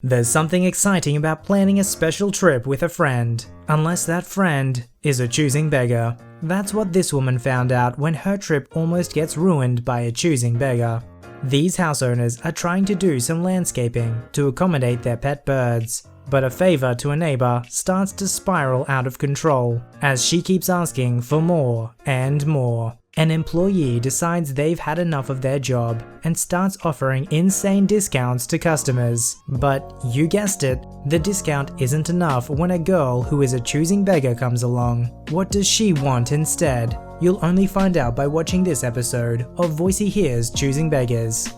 There's something exciting about planning a special trip with a friend, unless that friend is a choosing beggar. That's what this woman found out when her trip almost gets ruined by a choosing beggar. These house owners are trying to do some landscaping to accommodate their pet birds, but a favor to a neighbor starts to spiral out of control as she keeps asking for more and more. An employee decides they've had enough of their job and starts offering insane discounts to customers. But you guessed it, the discount isn't enough when a girl who is a choosing beggar comes along. What does she want instead? You'll only find out by watching this episode of VoiceyHere's Choosing Beggars.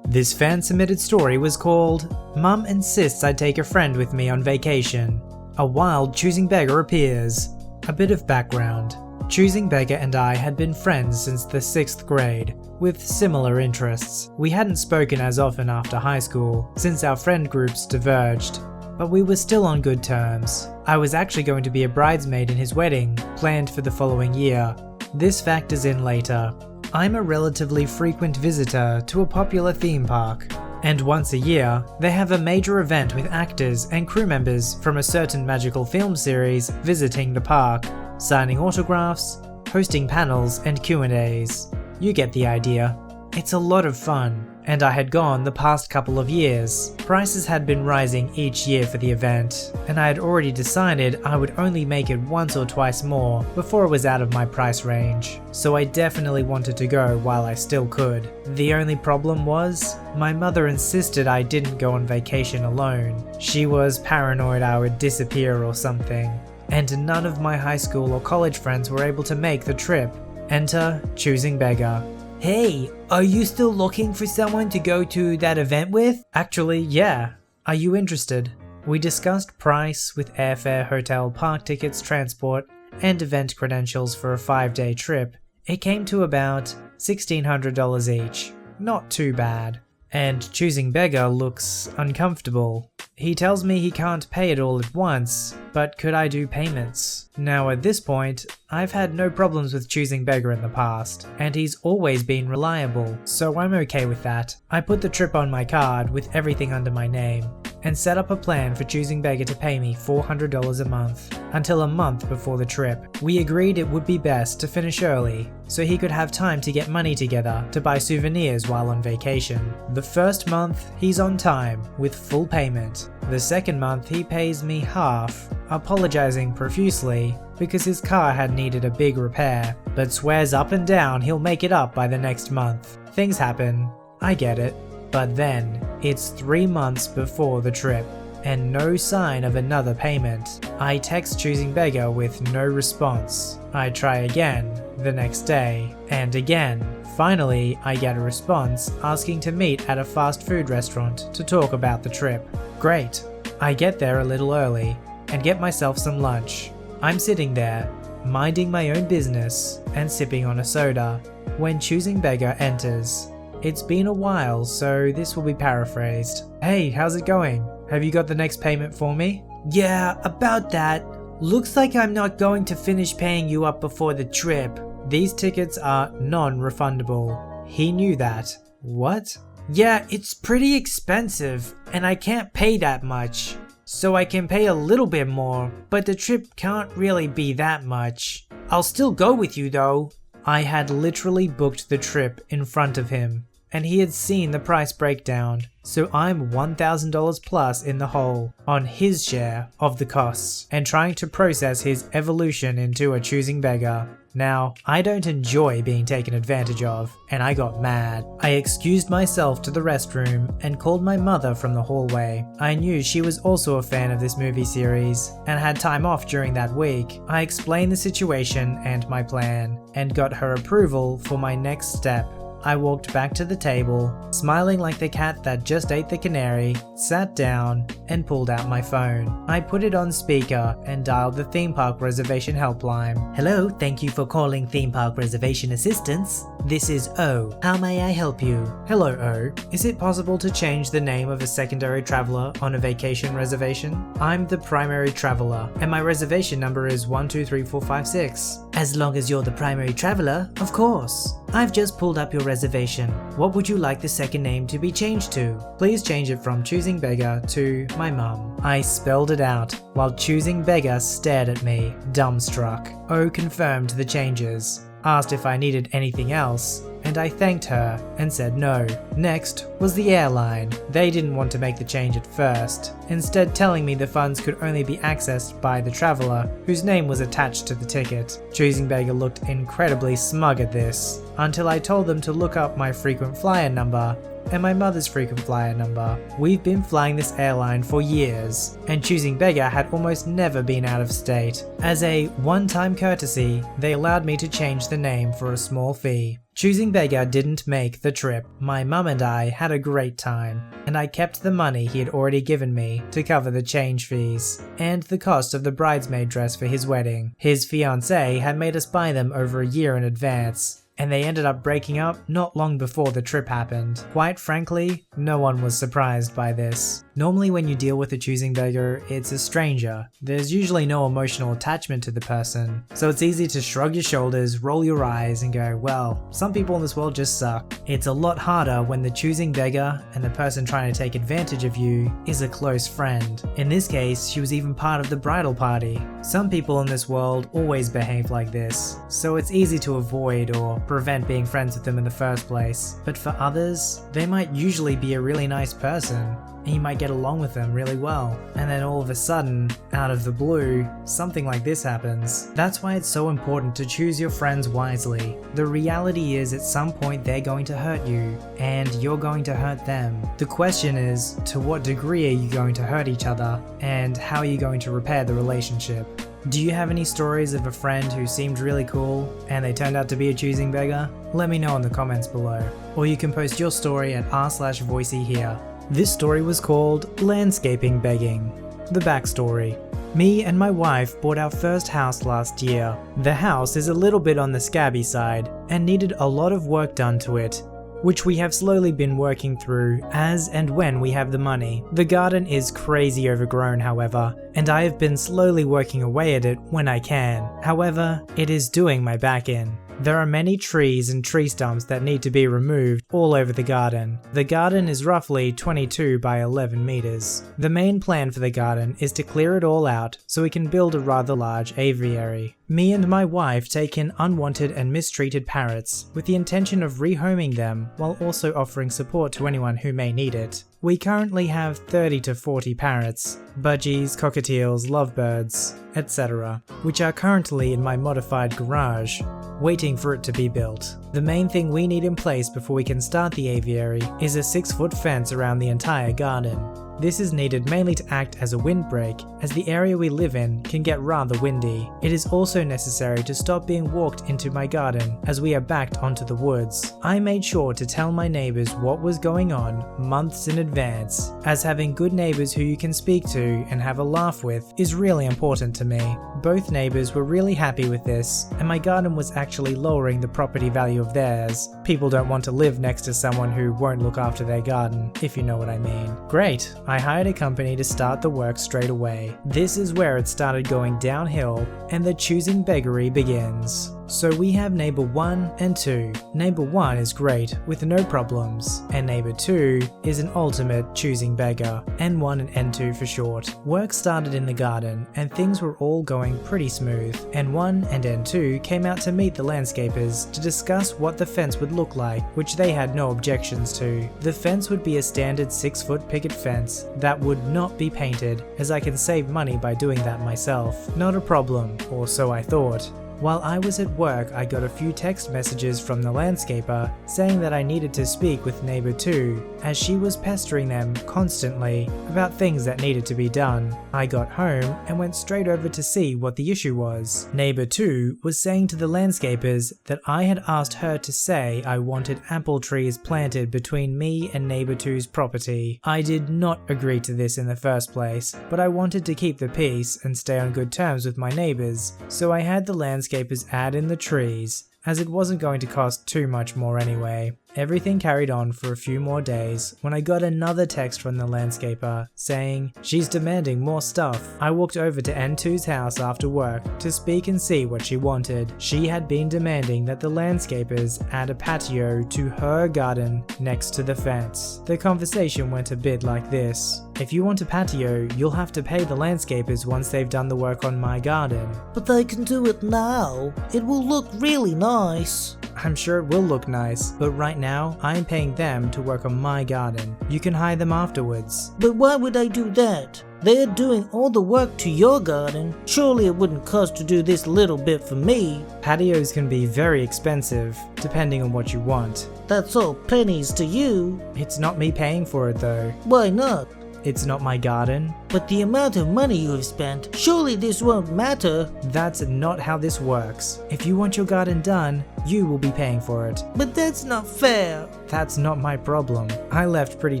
This fan-submitted story was called "Mum Insists I Take a Friend With Me on Vacation. A Wild Choosing Beggar Appears." A bit of background. Choosing Beggar and I had been friends since the 6th grade, with similar interests. We hadn't spoken as often after high school, since our friend groups diverged, but we were still on good terms. I was actually going to be a bridesmaid in his wedding, planned for the following year. This factors in later. I'm a relatively frequent visitor to a popular theme park, and once a year, they have a major event with actors and crew members from a certain magical film series visiting the park, signing autographs, hosting panels and Q&As. You get the idea. It's a lot of fun, and I had gone the past couple of years. Prices had been rising each year for the event, and I had already decided I would only make it once or twice more before it was out of my price range, so I definitely wanted to go while I still could. The only problem was, my mother insisted I didn't go on vacation alone. She was paranoid I would disappear or something, and none of my high school or college friends were able to make the trip. Enter Choosing Beggar. "Hey, are you still looking for someone to go to that event with?" "Actually, yeah. Are you interested?" We discussed price with airfare, hotel, park tickets, transport, and event credentials for a 5-day trip. It came to about $1,600 each. Not too bad. And Choosing Beggar looks uncomfortable. He tells me he can't pay it all at once, but could I do payments? Now at this point, I've had no problems with Choosing Beggar in the past, and he's always been reliable, so I'm okay with that. I put the trip on my card with everything under my name, and set up a plan for Choosing Beggar to pay me $400 a month, until a month before the trip. We agreed it would be best to finish early, so he could have time to get money together to buy souvenirs while on vacation. The first month, he's on time, with full payment. The second month, he pays me half, apologizing profusely because his car had needed a big repair, but swears up and down he'll make it up by the next month. Things happen, I get it. But then, it's 3 months before the trip, and no sign of another payment. I text Choosing Beggar with no response. I try again, the next day, and again. Finally, I get a response asking to meet at a fast food restaurant to talk about the trip. Great. I get there a little early, and get myself some lunch. I'm sitting there, minding my own business, and sipping on a soda, when Choosing Beggar enters. It's been a while, so this will be paraphrased. "Hey, how's it going? Have you got the next payment for me?" "Yeah, about that. Looks like I'm not going to finish paying you up before the trip. These tickets are non-refundable." He knew that. What? "Yeah, it's pretty expensive, and I can't pay that much. So I can pay a little bit more, but the trip can't really be that much. I'll still go with you though." I had literally booked the trip in front of him, and he had seen the price breakdown, so I'm $1,000 plus in the hole on his share of the costs, and trying to process his evolution into a Choosing Beggar. Now, I don't enjoy being taken advantage of, and I got mad. I excused myself to the restroom and called my mother from the hallway. I knew she was also a fan of this movie series and had time off during that week. I explained the situation and my plan, and got her approval for my next step. I walked back to the table, smiling like the cat that just ate the canary, sat down, and pulled out my phone. I put it on speaker and dialed the theme park reservation helpline. "Hello, thank you for calling theme park reservation assistance. This is O. How may I help you? Hello O. Is it possible to change the name of a secondary traveler on a vacation reservation? I'm the primary traveler, and my reservation number is 123456. As long as you're the primary traveler, of course. I've just pulled up your reservation. What would you like the second name to be changed to? Please change it from Choosing Beggar to my mum. I spelled it out, while Choosing Beggar stared at me, dumbstruck. O confirmed the changes, asked if I needed anything else, and I thanked her and said no. Next was the airline. They didn't want to make the change at first, instead telling me the funds could only be accessed by the traveler whose name was attached to the ticket. Choosing Beggar looked incredibly smug at this, until I told them to look up my frequent flyer number and my mother's frequent flyer number. We've been flying this airline for years, and Choosing Beggar had almost never been out of state. As a one-time courtesy, they allowed me to change the name for a small fee. Choosing Beggar didn't make the trip. My mum and I had a great time, and I kept the money he had already given me to cover the change fees and the cost of the bridesmaid dress for his wedding. His fiancée had made us buy them over a year in advance, and they ended up breaking up not long before the trip happened. Quite frankly, no one was surprised by this. Normally when you deal with a Choosing Beggar, it's a stranger. There's usually no emotional attachment to the person, so it's easy to shrug your shoulders, roll your eyes, and go, well, some people in this world just suck. It's a lot harder when the Choosing Beggar and the person trying to take advantage of you is a close friend. In this case, she was even part of the bridal party. Some people in this world always behave like this, so it's easy to avoid or prevent being friends with them in the first place. But for others, they might usually be a really nice person, and you might get along with them really well. And then all of a sudden, out of the blue, something like this happens. That's why it's so important to choose your friends wisely. The reality is at some point they're going to hurt you, and you're going to hurt them. The question is, to what degree are you going to hurt each other, and how are you going to repair the relationship? Do you have any stories of a friend who seemed really cool and they turned out to be a Choosing Beggar? Let me know in the comments below, or you can post your story at r/VoiceyHere. This story was called Landscaping Begging. The backstory. Me and my wife bought our first house last year. The house is a little bit on the scabby side and needed a lot of work done to it, which we have slowly been working through as and when we have the money. The garden is crazy overgrown, however, and I have been slowly working away at it when I can. However, it is doing my back in. There are many trees and tree stumps that need to be removed all over the garden. The garden is roughly 22 by 11 meters. The main plan for the garden is to clear it all out so we can build a rather large aviary. Me and my wife take in unwanted and mistreated parrots with the intention of rehoming them while also offering support to anyone who may need it. We currently have 30 to 40 parrots, budgies, cockatiels, lovebirds, etc., which are currently in my modified garage, waiting for it to be built. The main thing we need in place before we can start the aviary is a 6-foot fence around the entire garden. This is needed mainly to act as a windbreak, as the area we live in can get rather windy. It is also necessary to stop being walked into my garden as we are backed onto the woods. I made sure to tell my neighbors what was going on months in advance, as having good neighbors who you can speak to and have a laugh with is really important to me. Both neighbors were really happy with this, and my garden was actually lowering the property value of theirs. People don't want to live next to someone who won't look after their garden, if you know what I mean. Great, I hired a company to start the work straight away. This is where it started going downhill and the choosing beggary begins. So we have neighbor 1 and 2. Neighbor 1 is great with no problems, and neighbor 2 is an ultimate choosing beggar, N1 and N2 for short. Work started in the garden and things were all going pretty smooth. N1 and N2 came out to meet the landscapers to discuss what the fence would look like, which they had no objections to. The fence would be a standard 6-foot picket fence that would not be painted, as I can save money by doing that myself. Not a problem, or so I thought. While I was at work, I got a few text messages from the landscaper saying that I needed to speak with neighbor 2, as she was pestering them constantly about things that needed to be done. I got home and went straight over to see what the issue was. Neighbor 2 was saying to the landscapers that I had asked her to say I wanted apple trees planted between me and neighbor 2's property. I did not agree to this in the first place, but I wanted to keep the peace and stay on good terms with my neighbors, so I had the landscapers add in the trees, as it wasn't going to cost too much more anyway. Everything carried on for a few more days when I got another text from the landscaper saying she's demanding more stuff. I walked over to N2's house after work to speak and see what she wanted. She had been demanding that the landscapers add a patio to her garden next to the fence. The conversation went a bit like this. If you want a patio, you'll have to pay the landscapers once they've done the work on my garden. But they can do it now. It will look really nice. I'm sure it will look nice, but right now, I'm paying them to work on my garden. You can hire them afterwards. But why would they do that? They're doing all the work to your garden. Surely it wouldn't cost to do this little bit for me. Patios can be very expensive, depending on what you want. That's all pennies to you. It's not me paying for it though. Why not? It's not my garden. But the amount of money you have spent, surely this won't matter. That's not how this works. If you want your garden done, you will be paying for it. But that's not fair. That's not my problem. I left pretty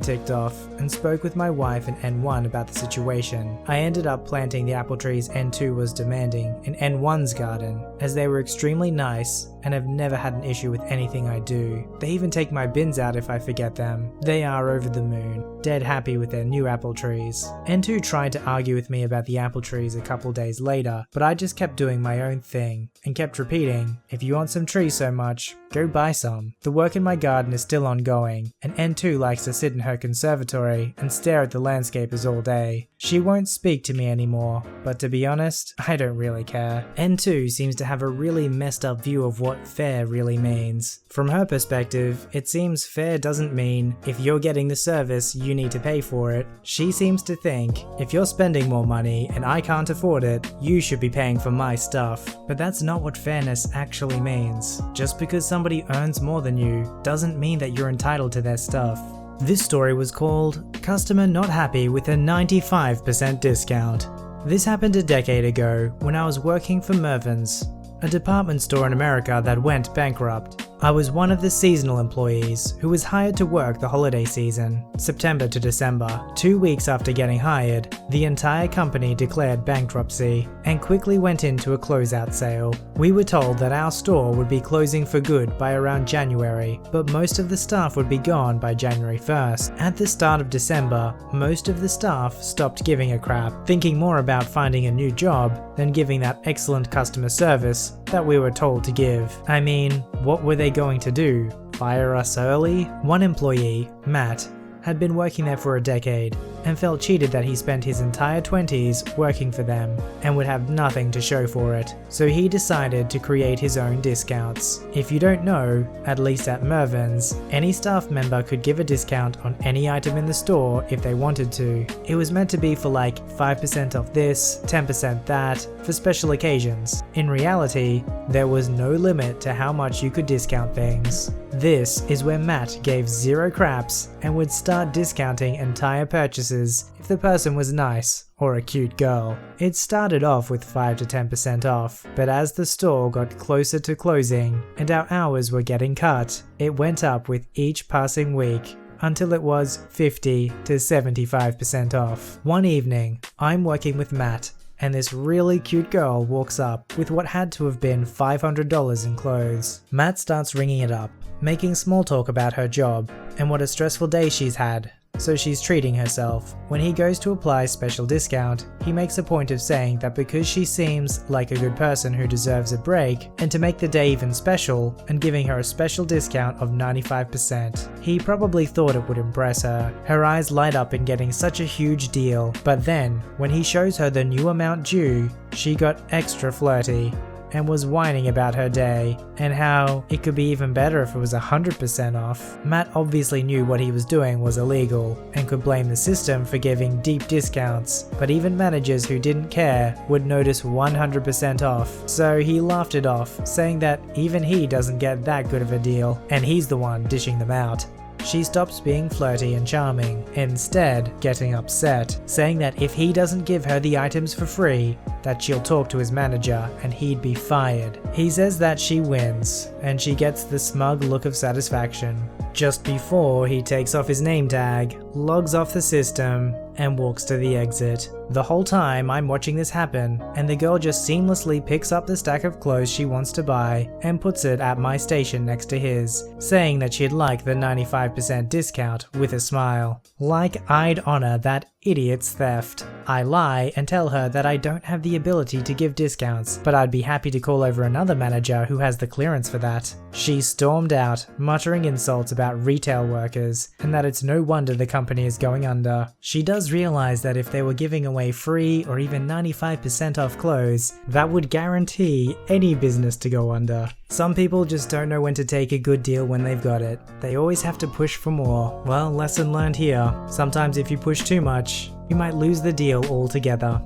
ticked off and spoke with my wife and N1 about the situation. I ended up planting the apple trees N2 was demanding in N1's garden, as they were extremely nice and have never had an issue with anything I do. They even take my bins out if I forget them. They are over the moon, dead happy with their new apple trees. N2 tried to argue with me about the apple trees a couple days later, but I just kept doing my own thing and kept repeating, if you want some trees so much, go buy some. The work in my garden is still ongoing, and N2 likes to sit in her conservatory and stare at the landscapers all day. She won't speak to me anymore, but to be honest, I don't really care. N2 seems to have a really messed up view of what fair really means. From her perspective, it seems fair doesn't mean if you're getting the service, you need to pay for it. She seems to think if you're spending more money and I can't afford it, you should be paying for my stuff. But that's not what fairness actually means. Just because somebody earns more than you doesn't mean that you're entitled to their stuff. This story was called Customer Not Happy with a 95% Discount. This happened a decade ago when I was working for Mervyn's, a department store in America that went bankrupt. I was one of the seasonal employees who was hired to work the holiday season, September to December. 2 weeks after getting hired, the entire company declared bankruptcy and quickly went into a closeout sale. We were told that our store would be closing for good by around January, but most of the staff would be gone by January 1st. At the start of December, most of the staff stopped giving a crap, thinking more about finding a new job than giving that excellent customer service that we were told to give. I mean, what were they going to do? Fire us early? One employee, Matt, had been working there for a decade and felt cheated that he spent his entire 20s working for them and would have nothing to show for it. So he decided to create his own discounts. If you don't know, at least at Mervyn's, any staff member could give a discount on any item in the store if they wanted to. It was meant to be for like 5% off this, 10% that, for special occasions. In reality, there was no limit to how much you could discount things. This is where Matt gave zero craps and would start discounting entire purchases if the person was nice or a cute girl. It started off with 5 to 10% off, but as the store got closer to closing and our hours were getting cut, it went up with each passing week until it was 50 to 75% off. One evening, I'm working with Matt, and this really cute girl walks up with what had to have been $500 in clothes. Matt starts ringing it up, making small talk about her job and what a stressful day she's had, so she's treating herself. When he goes to apply special discount, he makes a point of saying that because she seems like a good person who deserves a break, and to make the day even special, and giving her a special discount of 95%. He probably thought it would impress her. Her eyes light up in getting such a huge deal, but then, when he shows her the new amount due, she got extra flirty and was whining about her day and how it could be even better if it was 100% off. Matt obviously knew what he was doing was illegal and could blame the system for giving deep discounts, but even managers who didn't care would notice 100% off, so he laughed it off, saying that even he doesn't get that good of a deal and he's the one dishing them out. She stops being flirty and charming, instead getting upset, saying that if he doesn't give her the items for free, that she'll talk to his manager and he'd be fired. He says that she wins, and she gets the smug look of satisfaction. Just before he takes off his name tag, logs off the system, and walks to the exit. The whole time I'm watching this happen, and the girl just seamlessly picks up the stack of clothes she wants to buy and puts it at my station next to his, saying that she'd like the 95% discount with a smile. Like I'd honor that idiot's theft. I lie and tell her that I don't have the ability to give discounts, but I'd be happy to call over another manager who has the clearance for that. She stormed out, muttering insults about retail workers, and that it's no wonder the company is going under. She does realize that if they were giving away free or even 95% off clothes, that would guarantee any business to go under. Some people just don't know when to take a good deal when they've got it. They always have to push for more. Well, lesson learned here. Sometimes if you push too much, you might lose the deal altogether.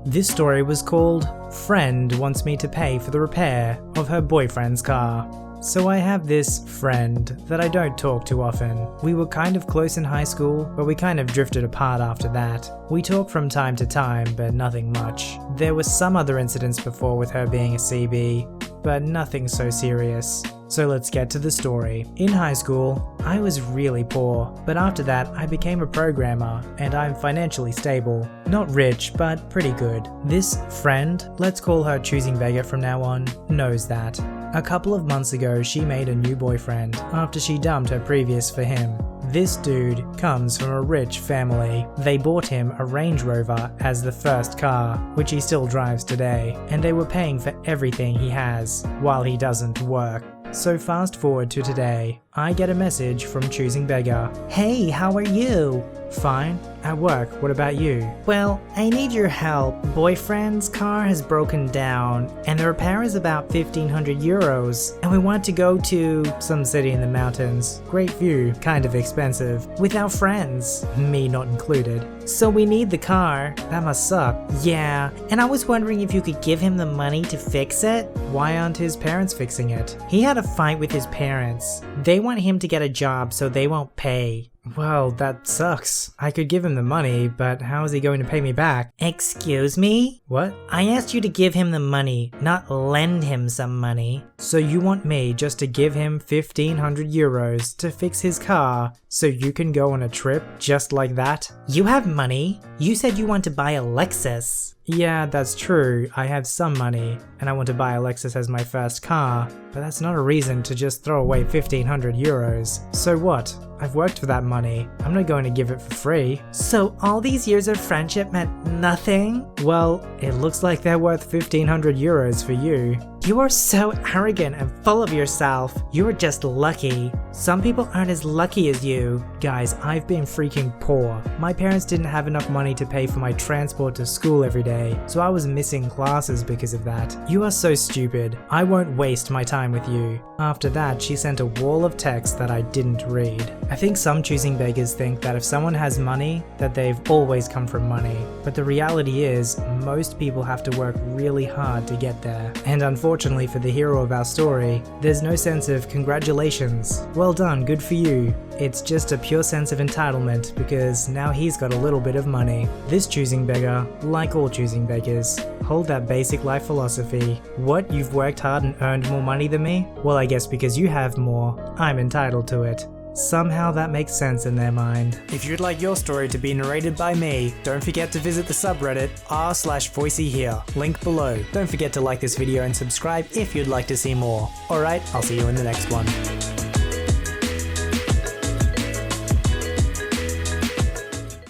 This story was called "Friend Wants Me to Pay for the Repair of Her Boyfriend's Car." So I have this friend that I don't talk to often. We were kind of close in high school, but we kind of drifted apart after that. We talk from time to time, but nothing much. There were some other incidents before with her being a CB, but nothing so serious. So let's get to the story. In high school, I was really poor, but after that I became a programmer and I'm financially stable. Not rich, but pretty good. This friend, let's call her Choosing Beggar from now on, knows that. A couple of months ago, she made a new boyfriend after she dumped her previous for him. This dude comes from a rich family. They bought him a Range Rover as the first car, which he still drives today, and they were paying for everything he has while he doesn't work. So fast forward to today, I get a message from Choosing Beggar. Hey, how are you? Fine. At work, what about you? Well, I need your help. Boyfriend's car has broken down, and the repair is about 1,500 euros, and we want to go to some city in the mountains. Great view, kind of expensive. with our friends. Me not included. So we need the car. That must suck. Yeah, and I was wondering if you could give him the money to fix it? Why aren't his parents fixing it? He had a fight with his parents. They want him to get a job so they won't pay. Well, that sucks. I could give him the money, but how is he going to pay me back? Excuse me? What? I asked you to give him the money, not lend him some money. So you want me just to give him 1,500 euros to fix his car so you can go on a trip just like that? You have money. You said you want to buy a Lexus. Yeah, that's true. I have some money, and I want to buy a Lexus as my first car, but that's not a reason to just throw away 1,500 euros. So what? I've worked for that money. I'm not going to give it for free. So all these years of friendship meant nothing? Well, it looks like they're worth 1,500 euros for you. You are so arrogant and full of yourself. You are just lucky. Some people aren't as lucky as you. Guys, I've been freaking poor. My parents didn't have enough money to pay for my transport to school every day, so I was missing classes because of that. You are so stupid. I won't waste my time with you. After that, she sent a wall of text that I didn't read. I think some Choosing Beggars think that if someone has money, that they've always come from money. But the reality is, most people have to work really hard to get there. And unfortunately for the hero of our story, there's no sense of congratulations. Well done, good for you. It's just a pure sense of entitlement because now he's got a little bit of money. This Choosing Beggar, like all Choosing Beggars, hold that basic life philosophy. What, you've worked hard and earned more money than me? Well, I guess because you have more, I'm entitled to it. Somehow that makes sense in their mind. If you'd like your story to be narrated by me, don't forget to visit the subreddit r/VoiceyHere, link below. Don't forget to like this video and subscribe if you'd like to see more. Alright, I'll see you in the next one.